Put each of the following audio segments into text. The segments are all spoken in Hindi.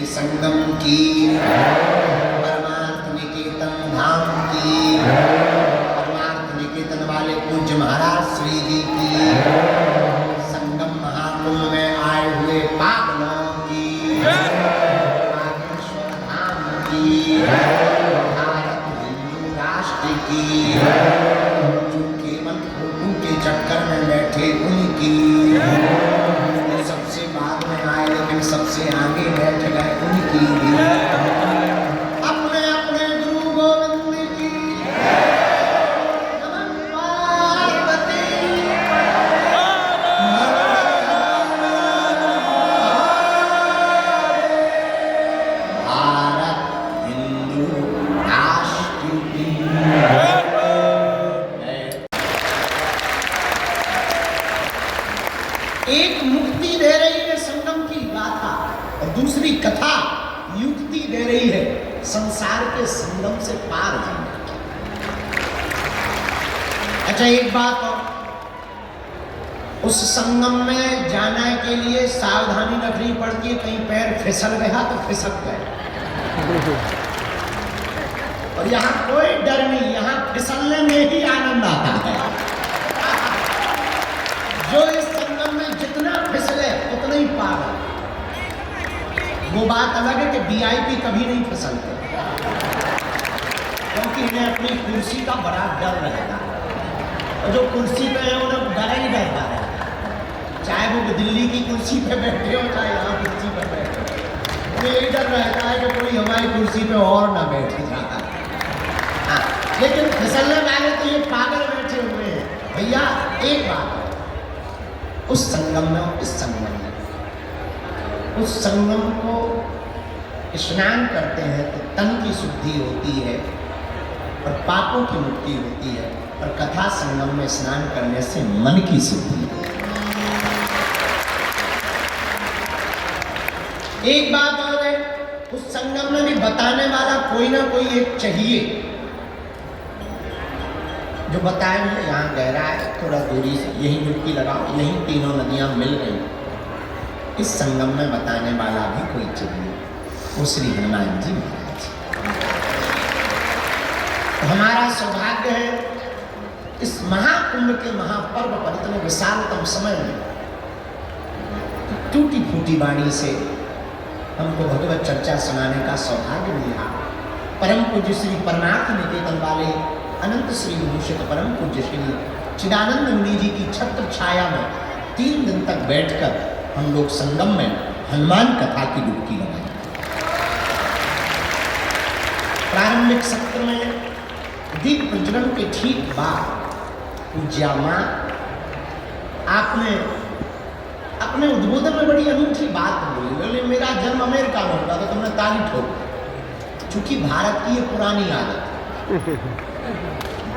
संगम की, परमार्थ निकेतन धाम की, परमार्थ निकेतन वाले पूज्य महाराज श्री जी की, संगम महाकुंभ में आए हुए पागलों की, नागेश्वर धाम की, भारत हिंदू राष्ट्र की, जो केवल फोटो के चक्कर में बैठे उनकी, सबसे बाद में आए लेकिन सबसे आगे बैठ गए उनकी, अपने अपने गुरु गोविंद की नमः पार्वती। भारत हिंदू राष्ट्र की। एक मुक्ति दे रही है संगम की गाथा और दूसरी कथा युक्ति दे रही है संसार के संगम से पार जाने की। अच्छा, एक बात और, उस संगम में जाने के लिए सावधानी रखनी पड़ती है, कहीं पैर फिसल गया तो फिसक गए। और यहाँ कोई डर नहीं, यहाँ फिसलने में ही आनंद आता है। जो इस संगम में जितना फिसले उतना ही पार है। वो बात अलग है कि वीआईपी कभी नहीं फिसलते, क्योंकि इन्हें अपनी कुर्सी का बड़ा डर रहता है, और जो कुर्सी पे है उन्हें डर ही रहता है, चाहे वो दिल्ली की कुर्सी पे बैठे हो चाहे यहाँ कुर्सी पे बैठे हो, उन्हें यही डर रहता है कि कोई हमारी कुर्सी पे और ना बैठ जाता। हाँ, लेकिन फिसलने वाले तो ये पागल बैठे हुए हैं। भैया एक बात, उस संगम में और इस संगम में, उस संगम को स्नान करते हैं तो तन की शुद्धि होती है और पापों की मुक्ति होती है, और कथा संगम में स्नान करने से मन की शुद्धि होती है। एक बात और है, उस संगम में भी बताने वाला कोई ना कोई एक चाहिए, जो बताए मुझे यहाँ गहरा है, थोड़ा दूरी से यही डुबकी लगाओ, यही तीनों नदियाँ मिल गई। इस संगम में बताने वाला भी कोई चाहिए, वो श्री हनुमान जी महाराज। तो हमारा सौभाग्य है इस महाकुंभ के महापर्व पर इतने विशालतम समय में टूटी फूटी वाणी से हमको भगवत चर्चा सुनाने का सौभाग्य मिला। परम पूज्य श्री परमार्थ निकेतन वाले अनंत श्री भूषित परम पूज्य श्री चिदानंद मुनि जी की छत्र छाया में 3 दिन तक बैठकर हम लोग संगम में हनुमान कथा की डुबकी लगाए। प्रारंभिक सत्र में दीप प्रज्वलन के ठीक बाद पूज्या माँ आपने अपने उद्बोधन में बड़ी अनूठी बात बोली। बोले मेरा जन्म अमेरिका में हुआ तो तुमने ताली ठोक, चूंकि भारत की ये पुरानी आदत,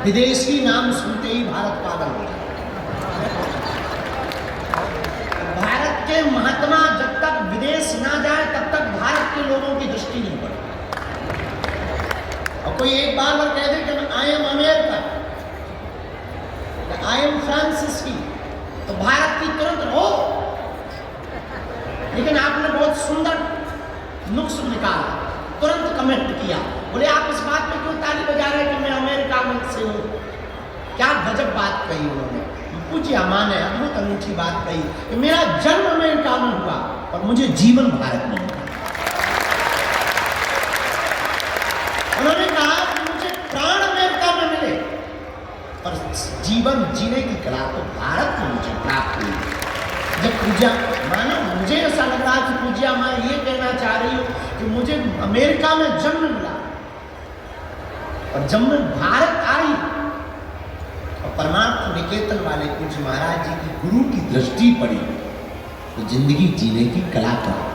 विदेशी नाम सुनते ही भारत पागल हो जाता। भारत के महात्मा जब तक विदेश ना जाए तब तक भारत के लोगों की दृष्टि नहीं पड़ती। और कोई एक बार कह दे कि I am America, I am Francis की, तो भारत की तुरंत हो। लेकिन आपने बहुत सुंदर नुक्स निकाला, तुरंत कमेंट किया, बोले आप इस बात पे क्यों ताली बजा रहे हैं कि मैं अमेरिका में से हूँ। क्या गजब बात कही उन्होंने, पूज्य माँ ने अद्भुत अनूठी बात कही कि मेरा जन्म अमेरिका में हुआ और मुझे जीवन भारत में हुआ। उन्होंने कहा कि मुझे प्राण अमेरिका में मिले और जीवन जीने की कला तो भारत में मुझे प्राप्त हुई। जब पूज्या मानो मुझे ऐसा लग रहा कि पूज्या माँ ये कहना चाह रही हो कि मुझे अमेरिका में जन्म मिला और जब मैं भारत आई और परमार्थ निकेतन वाले पूज्य महाराज जी की गुरु की दृष्टि पड़ी तो जिंदगी जीने की कला प्राप्त।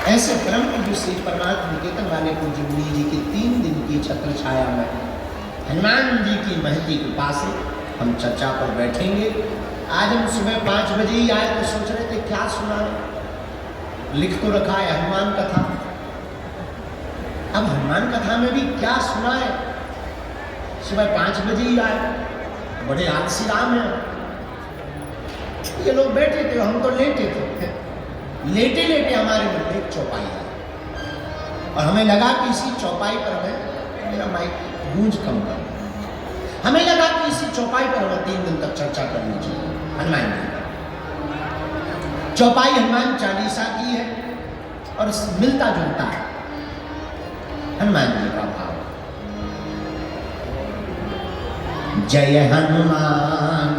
ऐसे परम पूज्य श्री परमार्थ निकेतन वाले पूज्य मुनि जी की 3 दिन की छत्र छाया में हनुमान जी की महती कृपा से हम चर्चा पर बैठेंगे। आज हम सुबह 5 बजे ही आए तो सोच रहे थे क्या सुना, लिख तो रखा है हनुमान कथा, अब हनुमान कथा में भी क्या सुना है। सुबह 5 बजे ही आए, बड़े आलसी राम है। ये लोग बैठे थे, हम तो लेटे थे। लेटे लेटे हमारे मन में एक चौपाई आई और हमें लगा कि इसी चौपाई पर हमें, मेरा माइक गूंज कम कर, हमें लगा कि इसी चौपाई पर हमें 3 दिन तक चर्चा करनी चाहिए हनुमान जी। चौपाई हनुमान चालीसा की है और मिलता जुलता है हनुमान जी का भाव। जय हनुमान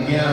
ज्ञान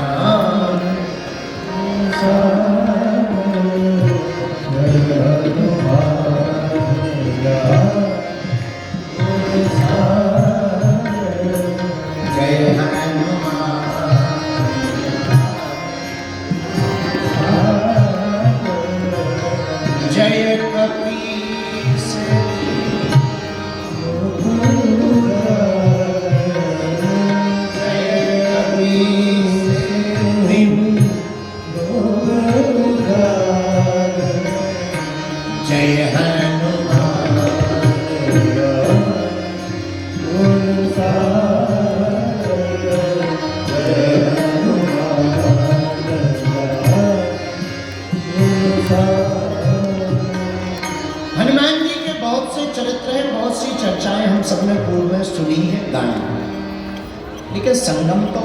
संगम तो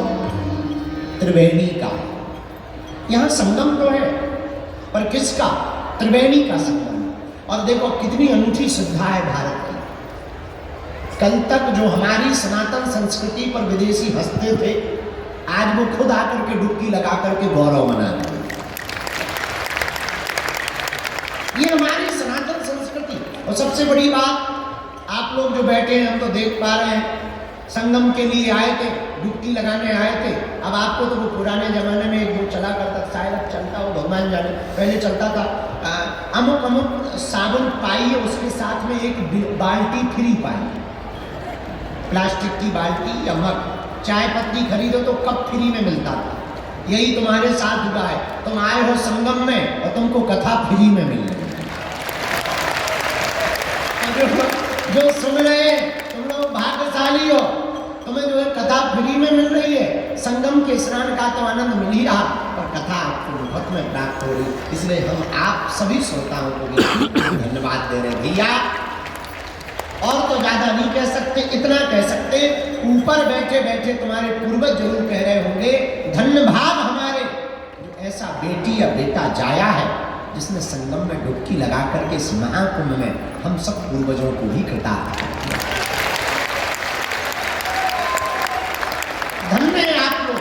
त्रिवेणी का, यहां संगम तो है पर किसका? त्रिवेणी का संगम। और देखो कितनी अनूठी श्रद्धा है भारत की। कल तक जो हमारी सनातन संस्कृति पर विदेशी हंसते थे, आज वो खुद आकर के डुबकी लगा करके गौरव मना रहे हैं। ये हमारी सनातन संस्कृति। और सबसे बड़ी बात, आप लोग जो बैठे हैं हम तो देख पा रहे हैं, संगम के लिए आए थे, डुबकी लगाने आए थे। अब आपको तो वो पुराने जमाने में एक वो चला करता, शायद अब चलता हो भगवान जाने, पहले चलता था, अमुक अमुक साबुन पाई है, उसके साथ में एक बाल्टी फ्री पाई, प्लास्टिक की बाल्टी या मग। चाय पत्ती खरीदो तो कप फ्री में मिलता था। यही तुम्हारे साथ हुआ है, तुम आए हो संगम में और तुमको कथा फ्री में मिल रही। जो सुन रहे तुम लोग भाग्यशाली हो, तुम्हें जो है कथा फ्री में मिल रही है। संगम के स्नान का तो आनंद मिल ही रहा, पर कथा आपको मुफ्त में प्राप्त हो रही। इसलिए हम आप सभी श्रोताओं को भी धन्यवाद दे रहे हैं भैया। और तो ज्यादा नहीं कह सकते, इतना कह सकते, ऊपर बैठे बैठे तुम्हारे पूर्वज जरूर कह रहे होंगे, धन्य भाग हमारे जो ऐसा बेटी या बेटा जाया है जिसने संगम में डुबकी लगा करके इस महाकुंभ में हम सब पूर्वजों को भी कृतार्थ। धन्य है आप लोग।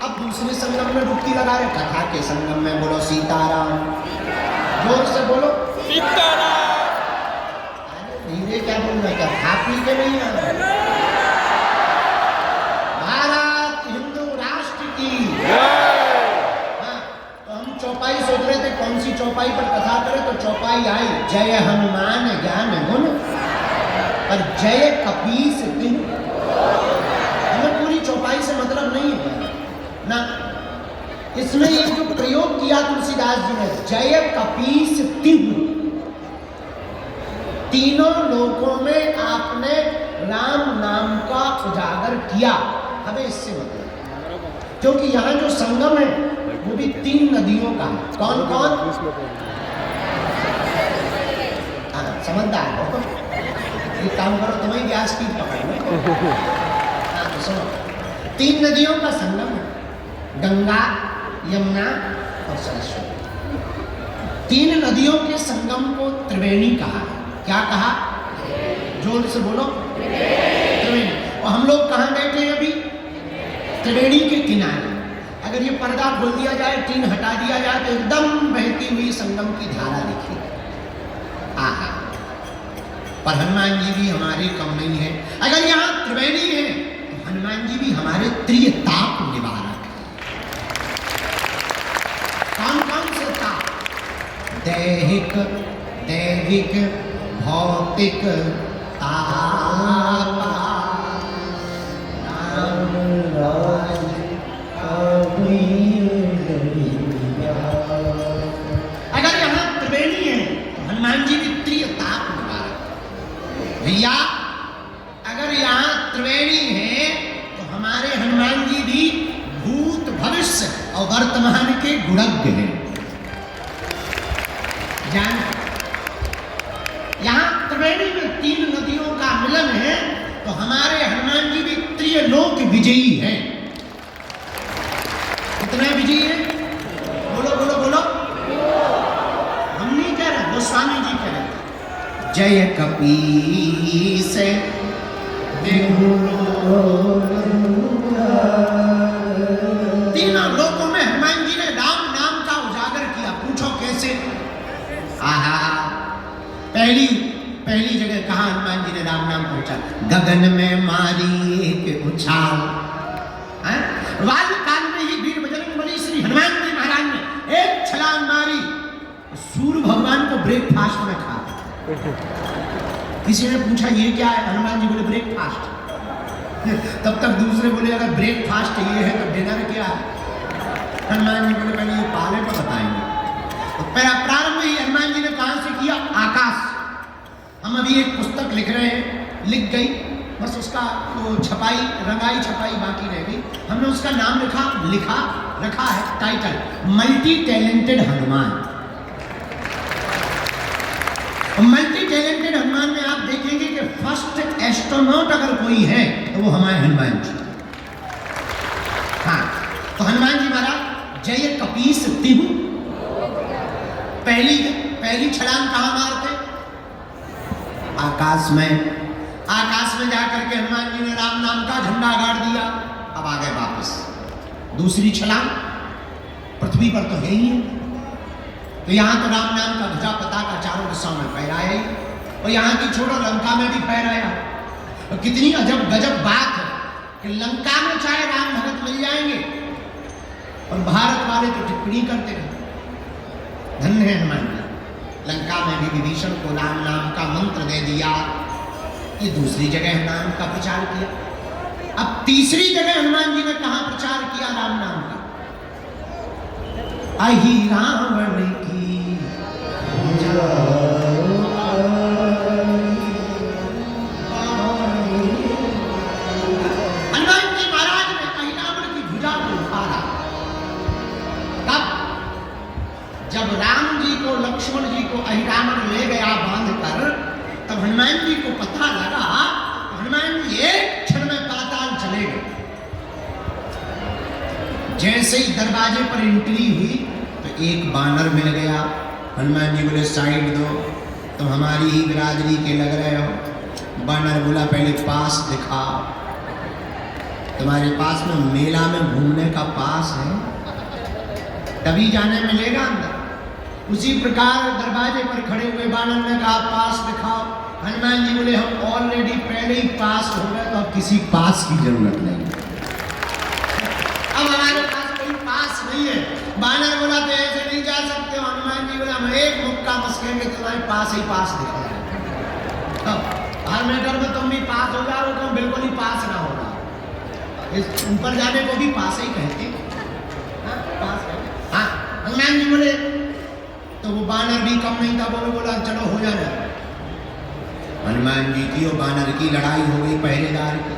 अब दूसरे संगम में डुबकी लगा रहे, कथा के संगम में बोलो सीताराम, जोर से बोलो सीताराम। अरे धीरे क्या बोलना, क्या खा पी के नहीं आ रहे? भारत हिंदू राष्ट्र की। हाँ, तो हम चौपाई सोच रहे थे कौन सी चौपाई पर कथा करें, तो चौपाई आई जय हनुमान ज्ञान गुण पर जय कपीस तिन्ह। चौपाई से मतलब नहीं है ना, इसमें एक जो प्रयोग किया तुलसीदास जी ने, जय कपीस तिन्ह, तीनों लोकों में आपने राम नाम का उजागर किया। हमें इससे मतलब, क्योंकि यहाँ जो संगम है वो भी 3 नदियों का है। कौन कौन? समझदार हो, ये काम करो, तुम्हें गैस की पकड़ लो। हाँ तो सुनो, 3 नदियों का संगम है, गंगा, यमुना और सरस्वती। 3 नदियों के संगम को त्रिवेणी कहा। क्या कहा? जोर से बोलो त्रिवेणी। और हम लोग कहाँ बैठे हैं अभी? त्रिवेणी के किनारे। अगर ये पर्दा खोल दिया जाए, टीन हटा दिया जाए, तो एकदम बहती हुई संगम की धारा दिखी। आहा, पर हनुमान जी भी हमारे कम नहीं है। अगर यहाँ त्रिवेणी है, हनुमान जी भी हमारे त्रिताप निवारक है। कौन कौन से ताप? दैहिक, दैविक, भौतिक ताप। अगर यहाँ त्रिवेणी है तो हनुमान जी भी त्रिताप निवारक। भैया अगर यहाँ त्रिवेणी है तो हमारे हनुमान जी भी भूत भविष्य और वर्तमान के गुणज्ञ हैं। जान, यहाँ त्रिवेणी में 3 नदियों का मिलन है, तो हमारे हनुमान जी भी त्रिलोक विजयी हैं। कितने विजयी हैं? बोलो बोलो बोलो। हम नहीं कह रहे, गोस्वामी जी कह रहे। जय कपीस तीनों लोकों में हनुमान जी ने राम नाम का उजागर किया। पूछो कैसे? आहा, पहली जगह कहा हनुमान जी ने राम नाम पहुंचा? गगन में मारी एक उछाल। बाल्यकाल में ही वीर बजरंगबली श्री हनुमान जी महाराज ने एक छलांग मारी, सूर्य भगवान को ब्रेकफास्ट में खा। किसी ने पूछा ये क्या है? हनुमान जी बोले ब्रेकफास्ट। तब तक दूसरे बोले अगर ब्रेकफास्ट ये है तो डिनर क्या है? हनुमान जी बोले पहले ये पाले पर बताएंगे। तो प्रारंभ ही हनुमान जी ने कहां से किया? आकाश। हम अभी एक पुस्तक लिख रहे हैं, लिख गई, बस उसका वो छपाई, रंगाई छपाई बाकी रह गई। हमने उसका नाम रखा है title, multi talented Hanuman. Multi talented Hanuman में आप देखेंगे कि फर्स्ट एस्ट्रोनॉट अगर कोई है तो वो हमारे हनुमान जी। हाँ, तो हनुमान जी महाराज जय कपीस तिहु, पहली छलांग कहां मारते? आकाश में जाकर के हनुमान जी ने राम नाम का झंडा गाड़ दिया। अब आ गए वापस। दूसरी छलांग पृथ्वी पर तो है ही है, तो यहां तो राम नाम का ध्वजा पताका चारों दिशाओं में फहराया ही, और यहां की छोड़ो लंका में भी फहराया। तो कितनी अजब गजब बात है कि लंका में चाहे राम भगत मिल जाएंगे और भारत वाले तो टिप्पणी करते रहे। धन्य है हनुमान जी, लंका में भी विभीषण को राम नाम का मंत्र दे दिया। ये दूसरी जगह नाम का प्रचार किया। अब तीसरी जगह हनुमान जी ने कहां प्रचार किया राम नाम का? अहि रावण की हनुमान जी महाराज ने अहि रावण की भुजा को उखाड़ा। तब जब राम जी को, लक्ष्मण जी को अहि रावण ले गया बांध कर, तब हनुमान जी को पता लगा, हनुमान जी एक क्षण में पाताल चले गए। जैसे ही दरवाजे पर एंट्री हुई तो एक बानर मिल गया। हनुमान जी बोले साइड दो, तुम हमारी ही बिरादरी के लग रहे हो। बानर बोला पहले पास दिखाओ, तुम्हारे पास में मेला में घूमने का पास है, तभी जाने मिलेगा अंदर। उसी प्रकार दरवाजे पर खड़े हुए बानर ने कहा पास दिखाओ। हनुमान जी बोले हम ऑलरेडी पहले ही पास हो गए, तो अब किसी पास की जरूरत नहीं, अब हमारे पास कोई पास नहीं है। बानर बोला तो ऐसे नहीं जा सकते हो। हनुमान जी बोला हम एक मुक्का मस्केंगे, तुम्हारे पास ही पास दिखाया। हर मैटर में तुम भी पास हो जाओ, तुम बिल्कुल ही पास ना होगा। इस ऊपर जाने को भी पास ही कहते हैं। हाँ, हनुमान जी बोले, तो वो बानर भी कम नहीं था, वो बोला चलो हो जाना। हनुमान जी की और बानर की लड़ाई हो गई पहरेदार की।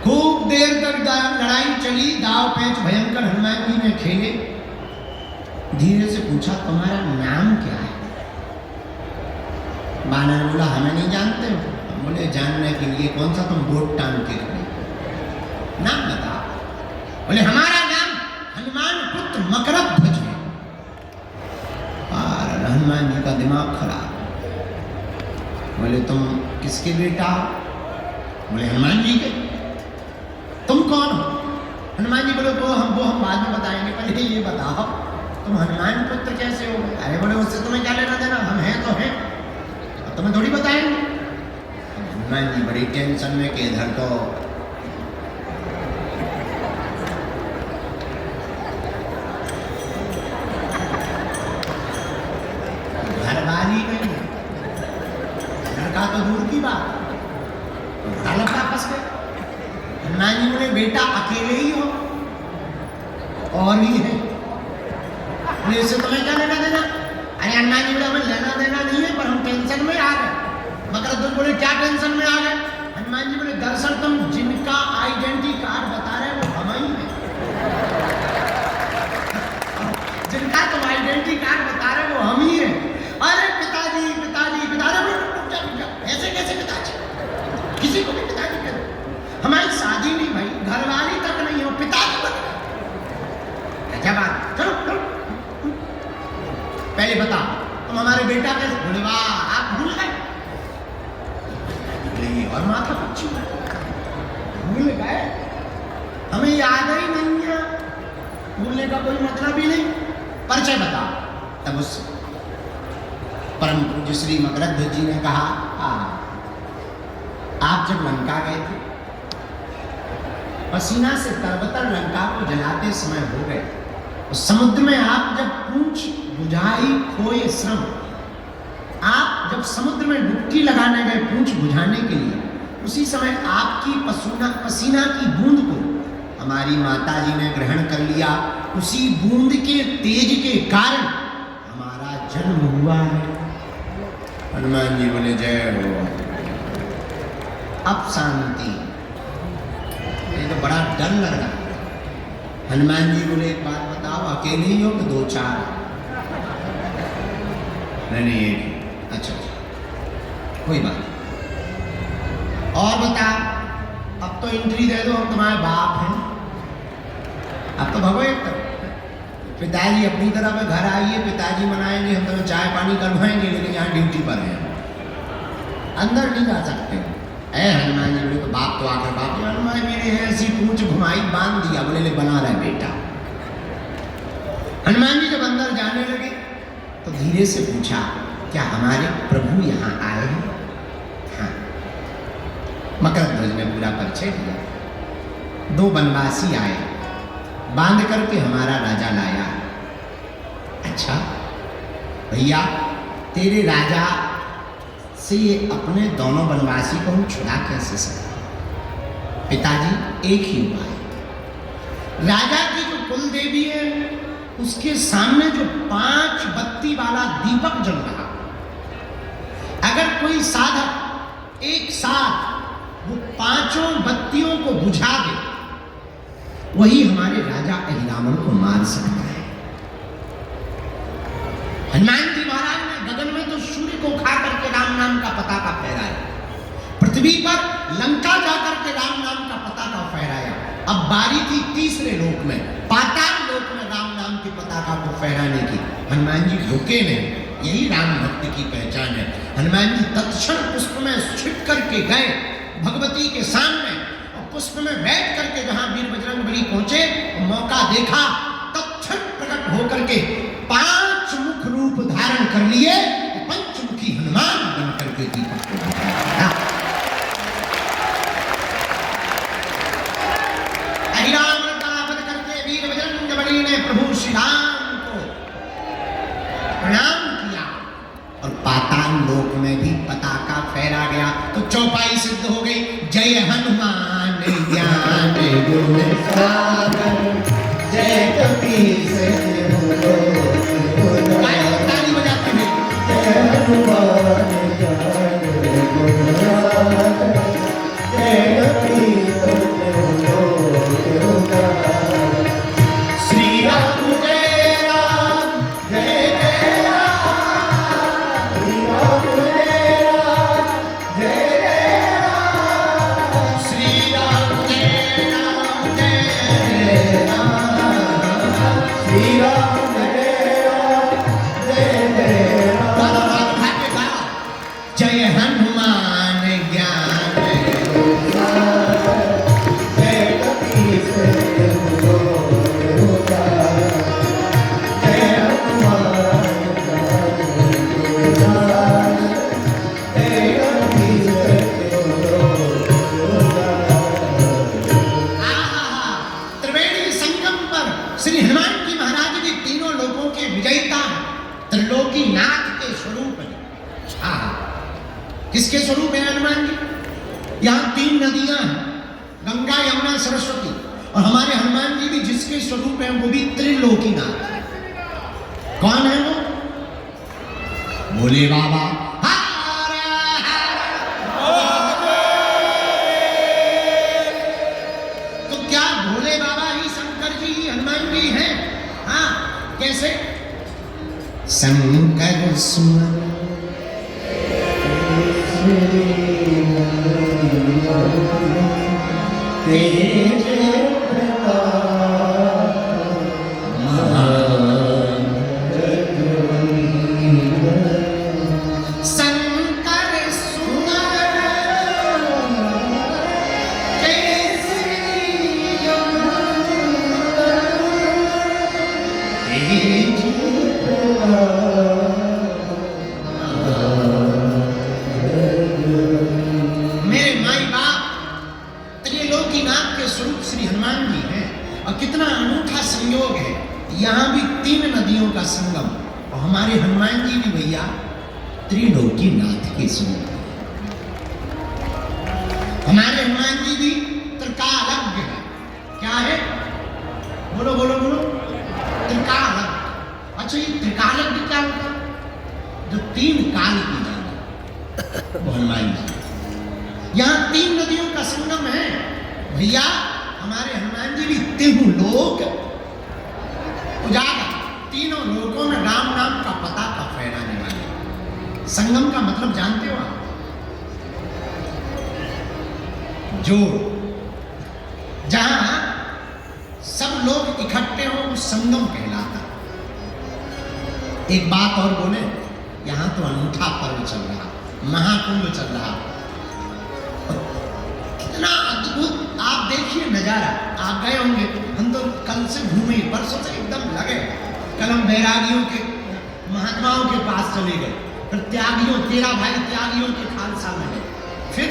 खूब देर तक लड़ाई चली, दाव पेच भयंकर हनुमान जी ने खेले। धीरे से पूछा तुम्हारा नाम क्या है? बानर बोला हमें नहीं जानते हो। बोले जानने के लिए कौन सा तुम बोट टांग के खड़े, नाम बता। बोले हमारा नाम हनुमान पुत्र मकरध्वज है। और हनुमान जी का दिमाग खराब। बोले तुम किसके बेटा हो? बोले हनुमान जी के। तुम कौन हो? हनुमान जी बोले वो हम बाद में बताएंगे, पहले ये बताओ तुम हनुमान पुत्र कैसे हो? अरे बोले उससे तुम्हें क्या लेना देना, हम हैं तो हैं, अब तुम्हें थोड़ी बताएंगे। हनुमान जी बड़ी टेंशन में कि इधर तो घरवाली नहीं है, घर का तो दूर की बात, गलत आपस में। हनुमान जी बोले बेटा अकेले ही हो और भी है, इससे तुम्हें क्या लेना देना? अरे हनुमान जी बोले हमें लेना देना नहीं है, पर हम टेंशन में आ गए। मगर तुम बोले क्या टेंशन में आ गए? हनुमान जी बोले दरअसल तुम जिनका आइडेंटिटी कार्ड बता रहे हो वो हम ही हैं। जिनका तुम आइडेंटिटी कार्ड बता रहे हो वो हम ही पहले बता तुम हमारे बेटा कैसे बोले? वाह आप भूल गए? ये और माथा पच्ची भूल गए? हमें याद ही नहीं है, भूलने का कोई मतलब ही नहीं। परिचय बता। तब उस परम पूज्य श्री मकरध्वज जी ने कहा, आप जब लंका गए थे, पसीना से तरबतर लंका को जलाते समय हो गए, उस समुद्र में आप जब पूंछ बुझाई खोए श्रम, आप जब समुद्र में डुबकी लगाने गए पूंछ बुझाने के लिए, उसी समय आपकी पसीना की बूंद को हमारी माता जी ने ग्रहण कर लिया। उसी बूंद के तेज के कारण हमारा जन्म हुआ है। हनुमान जी बोले जय हो। अब शांति। ये तो बड़ा डर लग रहा है। हनुमान जी बोले एक बात बताओ, अकेले ही हो कि दो चार? नहीं एक। अच्छा कोई बात नहीं। और बता, अब तो एंट्री दे दो, हम तुम्हारे बाप हैं। अब तो भगो एक तरफ। पिताजी अपनी तरफ है, घर आइए, पिताजी मनाएंगे, हम तुम्हें चाय पानी करवाएंगे, लेकिन यहाँ ड्यूटी पर हैं, अंदर नहीं जा सकते। ऐ हनुमान जी बोले तो बाप तो आकर बाप, हनुमान मेरे ऐसी पूंछ घुमाई बांध दिया, बोले ले बना रहे बेटा। हनुमान जी जब अंदर जाने लगे तो धीरे से पूछा, क्या हमारे प्रभु यहाँ आए हैं? हाँ। मकरध्वज ने पूरा परिचय दिया। दो बनवासी आए, बांध करके हमारा राजा लाया। अच्छा भैया, तेरे राजा से ये अपने दोनों बनवासी को हम छुड़ा कैसे सकते? पिताजी एक ही हुआ है। राजा की जो कुल देवी है, उसके सामने जो 5 बत्ती वाला दीपक जल रहा, अगर कोई साधक एक साथ वो 5 बत्तियों को बुझा दे, वही हमारे राजा अहिरावण को मार सकता है। हनुमान जी महाराज ने गगन में तो सूर्य को खा करके राम नाम का पताका फहराया, पृथ्वी पर लंका जाकर के राम नाम का पताका फहराया। अब बारी थी तीसरे लोक में, पाताल लोक में राम नाम के पताका को फहराने की। हनुमान जी रुके नहीं, यही राम भक्ति की पहचान है। हनुमान जी तत्क्षण पुष्प में छिप करके गए भगवती के सामने, और पुष्प में बैठ करके जहां वीर बजरंगबली पहुंचे, मौका देखा, तत्क्षण प्रकट होकर के 5 मुख रूप धारण कर लिए, पंचमुखी हनुमान बन करके दीपक को बुझाया। अहिरावण का वध करके वीर बजरंगबली ने प्रभु श्री राम को प्रणाम किया, और पाताल लोक में भी पताका फहरा गया। तो चौपाई सिद्ध हो गई, जय हनुमान ज्ञान गुण सागर, जय कपीस ताली बजाते हैं, जय हनुमान ज्ञान गुण सागर, जय कपीस श्री राम जय राम जय जय राम, श्री राम जय राम जय जय राम, श्री राम जय राम जय राम, श्री राम जय राम जय जय राम। जय हनुमान ज्ञान गुण सागर, जय कपीस किसके स्वरूप है हनुमान जी? यहाँ 3 नदियां हैं, गंगा यमुना सरस्वती, और हमारे हनुमान जी भी जिसके स्वरूप हैं वो भी त्रिलोकीनाथ। कौन है वो? भोले बाबा। तो क्या भोले बाबा ही शंकर जी ही हनुमान जी हैं? हाँ, कैसे? शंकर सुमन तेज प्रताप महान हमारे हनुमान जी भी भैया त्रिलोकीनाथ के स्वरूप हैं। हमारे हनुमान जी भी त्रिकालज्ञ है। क्या है? बोलो बोलो बोलो। त्रिकालज्ञ। अच्छा, ये त्रिकालज्ञ क्या होता है? जो तीन काल की जाने वो हनुमान जी। यहां तीन नदियों का संगम है भैया। हमारे हनुमान जी भी तीनों लोक उजागर, तीनों लोकों में राम नाम का पता का फैलाने वाले। संगम का मतलब जानते हो आप? जोड़। जहां सब लोग इकट्ठे हो उस संगम कहलाता। एक बात और बोले, यहां तो अनूठा पर्व चल रहा, महाकुंभ चल रहा। कितना अद्भुत आप देखिए नजारा। आप गए होंगे, हम तो कल से घूमे, परसों से एकदम लगे। कल हम बैरागियों के महात्माओं के पास चले गए, फिर त्यागियों 13 भाई त्यागियों के खालसा में गए, फिर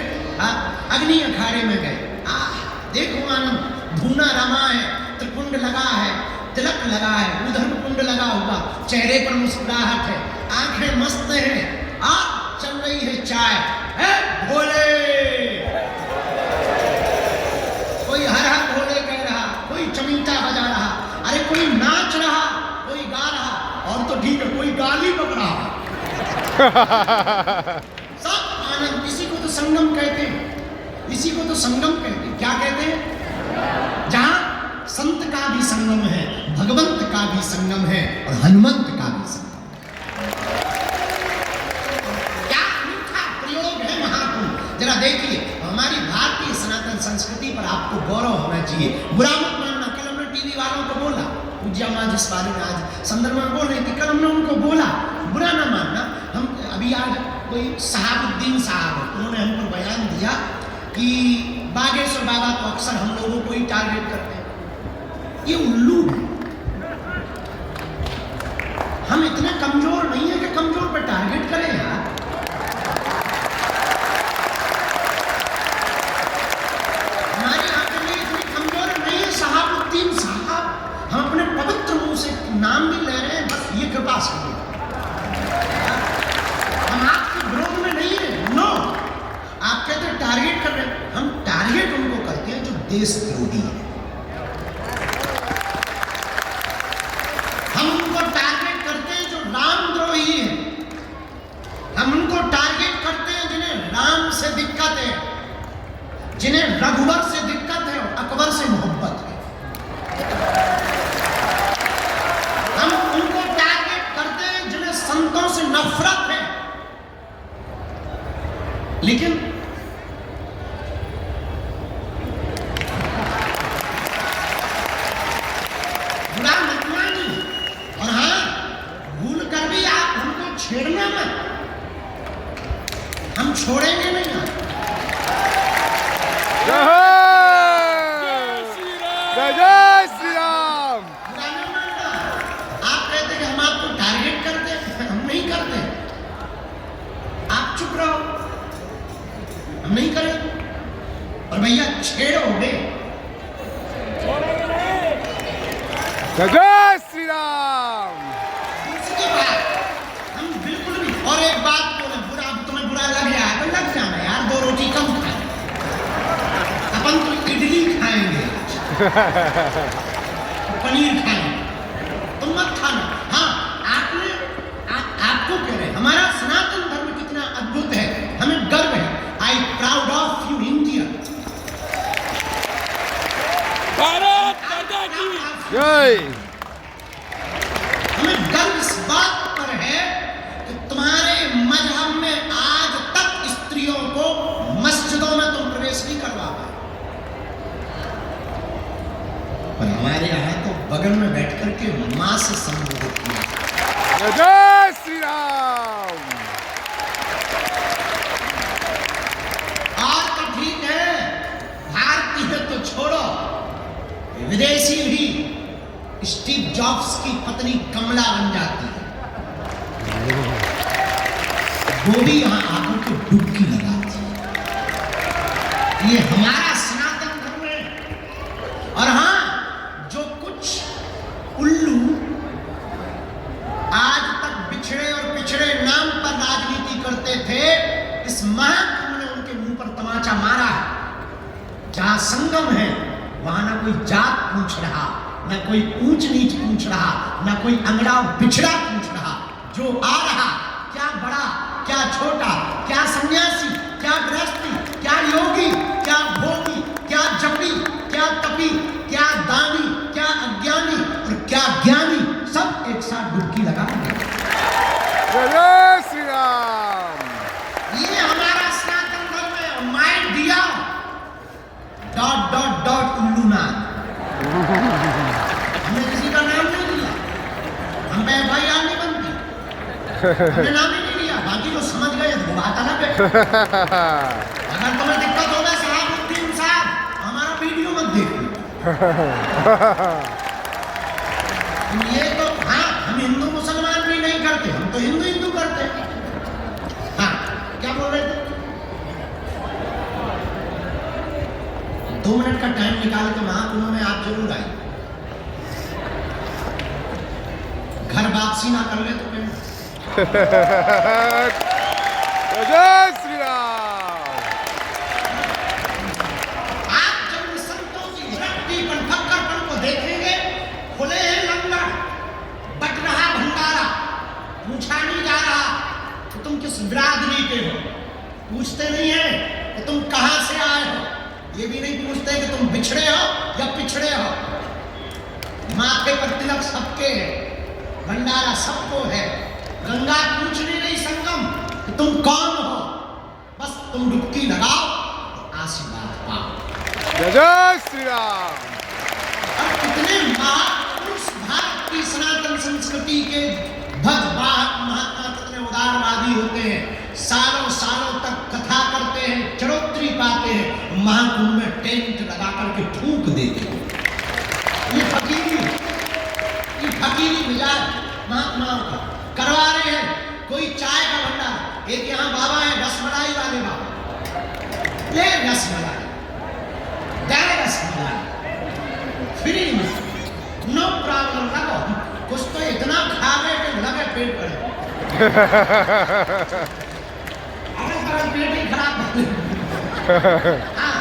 अग्नि अखाड़े में गए। देखो आनंद, धूना रमा है, त्रिकुंड लगा है, तिलक लगा है, उधर कुंड लगा हुआ, चेहरे पर मुस्कुराहट है, आंखें मस्त हैं, चल रही है चाय है। भोले, कोई हर हर भोले कह रहा, कोई चमीटा बजा रहा, अरे कोई नाच रहा, कोई गा रहा, और तो ठीक है कोई गाली बक रहा। सब आनंद। इसी को तो संगम कहते हैं, इसी को तो संगम कहते हैं। क्या कहते हैं? जहां संत का भी संगम है, भगवंत का भी संगम है, और हनुमंत का भी संगम है। क्या अनूठा प्रयोग है महाकुंभ। जरा देखिए, हमारी भारतीय सनातन संस्कृति पर आपको गौरव होना चाहिए। बुरा मत मानना, कल हमने टीवी वालों को बोला, पूज्य मां जिस बारे में आज संदर्भ में बोल रही थी, कल हमने उनको बोला, बुरा ना मानना। हम अभी आज कोई साहबुद्दीन साहब, उन्होंने हमको बयान दिया कि बागेश्वर बाबा तो अक्सर हम लोगों को ही टारगेट करते हैं। ये उल्लू है। हम इतने कमजोर नहीं है कि कमजोर पर टारगेट करें यार। हमारे यहाँ के लिए इतनी कमजोर नहीं है साहबुद्दीन साहब। हम अपने पवित्र मुंह से नाम भी ले रहे हैं, बस ये कृपा से। हम आपके विरोध में नहीं है, नो। आप कहते हैं टारगेट कर रहे हैं, हम टारगेट उनको करते हैं जो देशद्रोही है। हम उनको टारगेट करते हैं जो रामद्रोही है। हम उनको टारगेट करते हैं जिन्हें राम से दिक्कत है, जिन्हें रघुवर से दिक्कत है और अकबर से मोहब्बत है। हम उनको टारगेट करते हैं जिन्हें संतों से नफरत है। लेकिन बुरा मत मानिए, और हाँ, भूल कर भी आप हमको छेड़ना मत, हम छोड़ेंगे नहीं। जय श्री राम। बुरा ना मानना। आप कहते कि हम आपको टारगेट करते हैं, हम नहीं करते। आप चुप रहो, हम नहीं करें। और भैया छेड़ोगे, जय श्री राम। इसके बाद हम बिल्कुल भी। और एक बात बोले, बुरा तुम्हें बुरा लग रहा है तो लग जाना यार, 2 रोटी कम खाए। अपन तो इडली खाएंगे, पनीर खाएंगे, तुम मत खाना। हाँ, आपको कह रहे हैं हमारा सनातन धर्म कितना अद्भुत है, हमें गर्व है। I proud of you India. Bharat माता की जय। हमें गर्व इस बात पर है कि तुम्हारे मजहब में आज तक स्त्रियों को मस्जिदों में तुम प्रवेश नहीं करवा पाए, पर हमारे यहाँ तो बगल में बैठ करके मां से संबोधित किया। जय श्री राम। और तो ठीक है, भारतीय तो छोड़ो, विदेशी भी स्टीव जॉब्स की पत्नी कमला बन जाती है, वो भी यहाँ आकर के डुबकी लगाती है। ये हमारा सनातन धर्म है। और हाँ, जो कुछ उल्लू आज तक बिछड़े संगम है वहां ना कोई जात पूछ रहा, ना कोई ऊंच नीच पूछ रहा, ना कोई अंगड़ा पिछड़ा पूछ रहा। जो आ रहा, क्या बड़ा क्या छोटा, क्या सन्यासी क्या गृहस्थी, क्या योगी क्या भोगी, क्या जपी क्या तपी, क्या दानी क्या अज्ञानी और क्या ज्ञानी, सब एक साथ डुबकी लगा। जय जय श्री राम। ये हमारा सनातन धर्म है। My dear dot dot dot उल्लूनाथ, हमने किसी का नाम नहीं लिया, हम पे FIR नहीं बनती, हमने नाम ही नहीं लिया। बाकी जो समझ गए वो बात अलग है। अगर तुम्हें दिक्कत होगा सहाबुद्दीन साहब, हमारा वीडियो मत देखो। ये तो हाँ, हम हिंदू मुसलमान भी नहीं करते, हम तो हिंदू हिंदू करते हैं। हाँ, क्या बोल रहे थे? 2 मिनट का टाइम निकाल के महाकुंभ में आप जरूर आए। घर वापसी ना कर ले तो मैं जय जय श्री राम। आप जब इन संतों की विरक्ति फक्करपन को देखेंगे, खुले हैं लंगर, बट रहा भंडारा, पूछा नहीं जा रहा कि तुम किस बिरादरी के हो, पूछते नहीं है कि तुम कहां से आए हो, ये भी नहीं पूछते कि तुम बिछड़े हो या पिछड़े हो। माथे पर तिलक सबके है, भंडारा सबको है। गंगा पूछ नहीं रही संगम कि तुम कौन हो, बस तुम डुबकी लगाओ तो आशीर्वाद पाओ। जय जय श्री राम। और कितने महापुरुष भारत की सनातन संस्कृति के भगवान महात्मा कितने उदारवादी होते हैं, सालों सालों तक कथा करते हैं, चढ़ोतरी पाते हैं, महाकुंभ में टेंट लगा करके फूंक देते हैं। ये फकीरी मिजाज महात्माओं का करवा रहे हैं। कोई चाय का भंडार, एक यहाँ बाबा है रसमलाई वाले बाबा, ले रसमलाई, दे रसमलाई फ्री में, नो प्रॉब्लम, लगो कुछ तो इतना खा गए कि लगे पेट पर। अगर पेट ही खराब हाँ,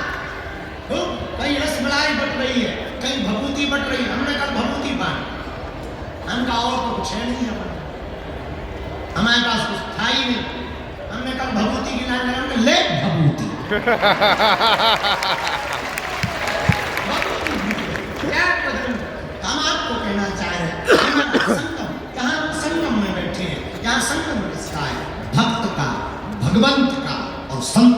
कहीं रसमलाई बट रही है, कहीं भभूति बट रही है। हमने कल भभूति पानी, हमका और तो कुछ है नहीं, हमारे पास कुछ था ही नहीं। हमने कल भभूति की लाइन लगा, ले भभूति हम आपको कहना चाह रहे हैं, संगम, यहाँ हम संगम में बैठे हैं। यहाँ संगम किसका है? भक्त का, भगवंत का और संत